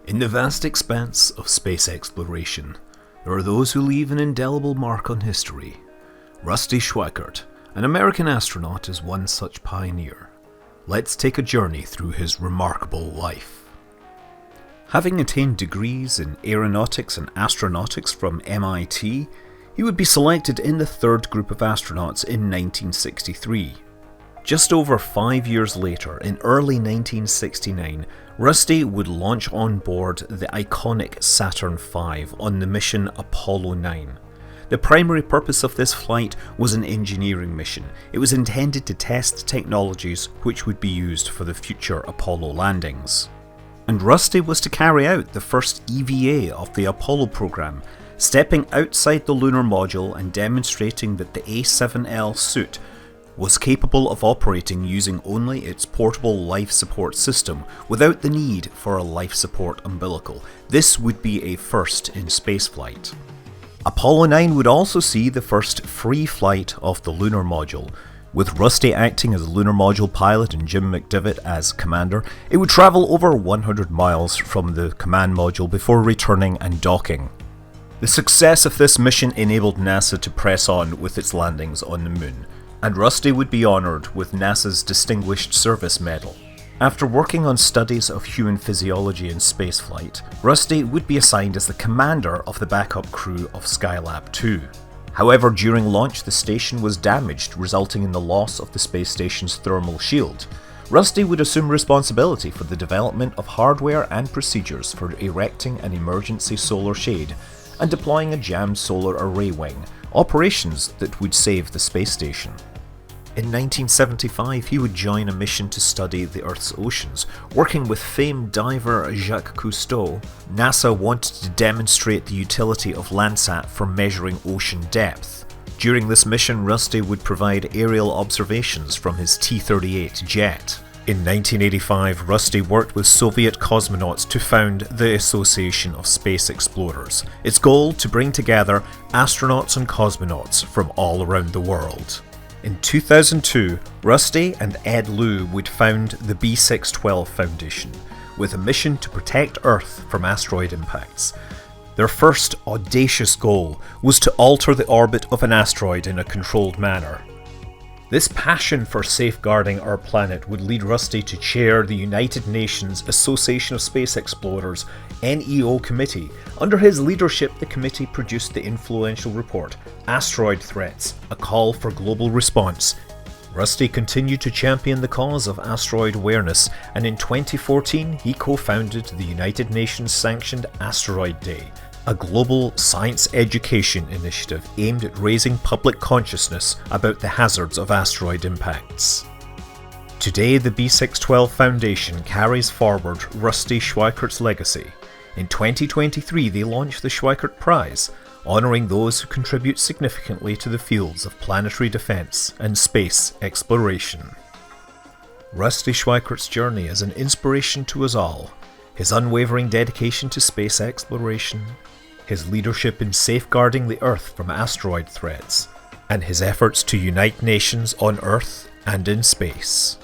In the vast expanse of space exploration, there are those who leave an indelible mark on history. Rusty Schweickart, an American astronaut, is one such pioneer. Let's take a journey through his remarkable life. Having attained degrees in aeronautics and astronautics from MIT, he would be selected in the third group of astronauts in 1963. Just over 5 years later, in early 1969, Rusty would launch on board the iconic Saturn V on the mission Apollo 9. The primary purpose of this flight was an engineering mission. It was intended to test technologies which would be used for the future Apollo landings. And Rusty was to carry out the first EVA of the Apollo program, stepping outside the lunar module and demonstrating that the A7L suit was capable of operating using only its portable life support system without the need for a life support umbilical. This would be a first in spaceflight. Apollo 9 would also see the first free flight of the lunar module. With Rusty acting as lunar module pilot and Jim McDivitt as commander, it would travel over 100 miles from the command module before returning and docking. The success of this mission enabled NASA to press on with its landings on the moon, and Rusty would be honoured with NASA's Distinguished Service Medal. After working on studies of human physiology in spaceflight, Rusty would be assigned as the commander of the backup crew of Skylab 2. However, during launch the station was damaged, resulting in the loss of the space station's thermal shield. Rusty would assume responsibility for the development of hardware and procedures for erecting an emergency solar shade and deploying a jammed solar array wing, operations that would save the space station. In 1975, he would join a mission to study the Earth's oceans. Working with famed diver Jacques Cousteau, NASA wanted to demonstrate the utility of Landsat for measuring ocean depth. During this mission, Rusty would provide aerial observations from his T-38 jet. In 1985, Rusty worked with Soviet cosmonauts to found the Association of Space Explorers. Its goal to bring together astronauts and cosmonauts from all around the world. In 2002, Rusty and Ed Lu would found the B612 Foundation, with a mission to protect Earth from asteroid impacts. Their first audacious goal was to alter the orbit of an asteroid in a controlled manner. This passion for safeguarding our planet would lead Rusty to chair the United Nations Association of Space Explorers NEO Committee. Under his leadership, the committee produced the influential report, Asteroid Threats, a call for global response. Rusty continued to champion the cause of asteroid awareness, and in 2014 he co-founded the United Nations-sanctioned Asteroid Day, a global science education initiative aimed at raising public consciousness about the hazards of asteroid impacts. Today, the B612 Foundation carries forward Rusty Schweickart legacy. In 2023, they launched the Schweickart Prize, honouring those who contribute significantly to the fields of planetary defence and space exploration. Rusty Schweikart's journey is an inspiration to us all. His unwavering dedication to space exploration, his leadership in safeguarding the Earth from asteroid threats, and his efforts to unite nations on Earth and in space.